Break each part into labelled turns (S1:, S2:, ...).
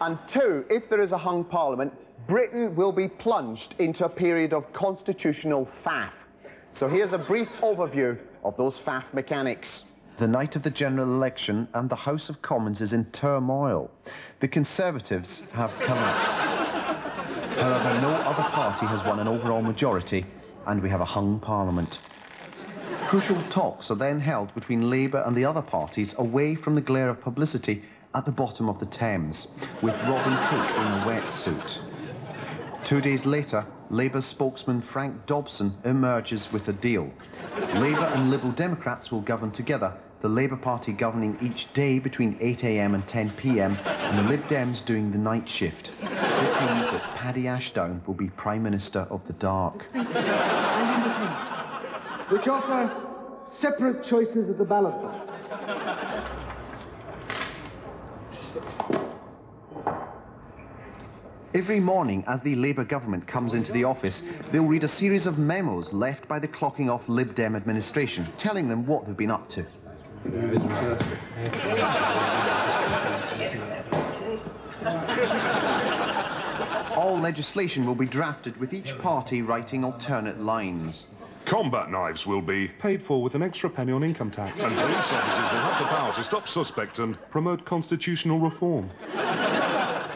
S1: And 2, if there is a hung parliament, Britain will be plunged into a period of constitutional faff. So here's a brief overview of those faff mechanics.
S2: The night of the general election and the House of Commons is in turmoil. The Conservatives have collapsed. However, no other party has won an overall majority, and we have a hung parliament. Crucial talks are then held between Labour and the other parties away from the glare of publicity at the bottom of the Thames, with Robin Cook in a wetsuit. 2 days later, Labour's spokesman Frank Dobson emerges with a deal. Labour and Liberal Democrats will govern together, the Labour Party governing each day between 8 AM and 10 PM, and the Lib Dems doing the night shift. This means that Paddy Ashdown will be Prime Minister of the Dark.
S3: And independent, which offer separate choices of the ballot box.
S2: Every morning, as the Labour government comes into the office, they'll read a series of memos left by the clocking off Lib Dem administration, telling them what they've been up to. All legislation will be drafted with each party writing alternate lines.
S4: Combat knives will be
S5: paid for with an extra penny on income tax.
S4: And police officers will have the power to stop suspects and
S5: promote constitutional reform.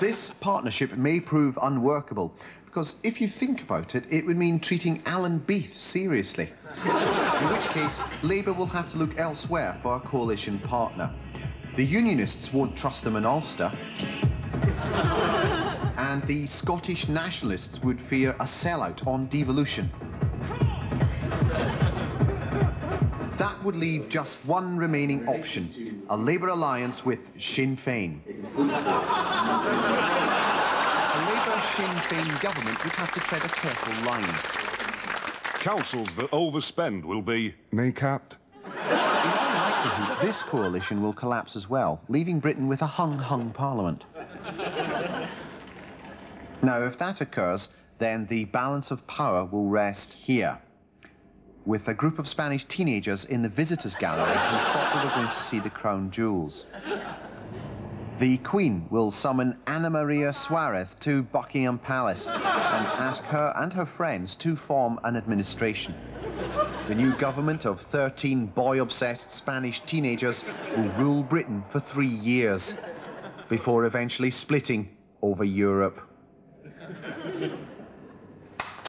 S2: This partnership may prove unworkable, because if you think about it, it would mean treating Alan Beath seriously. In which case, Labour will have to look elsewhere for a coalition partner. The Unionists won't trust them in Ulster. And the Scottish Nationalists would fear a sellout on devolution. That would leave just one remaining option, a Labour alliance with Sinn Féin. A Labour-Sinn Féin government would have to tread a careful line.
S4: councils that overspend will be
S5: kneecapped.
S2: In all likelihood, this coalition will collapse as well, leaving Britain with a hung parliament. Now, if that occurs, then the balance of power will rest here, with a group of Spanish teenagers in the visitors' gallery who thought they were going to see the crown jewels. The Queen will summon Anna Maria Suarez to Buckingham Palace and ask her and her friends to form an administration. The new government of 13 boy-obsessed Spanish teenagers will rule Britain for 3 years, before eventually splitting over Europe.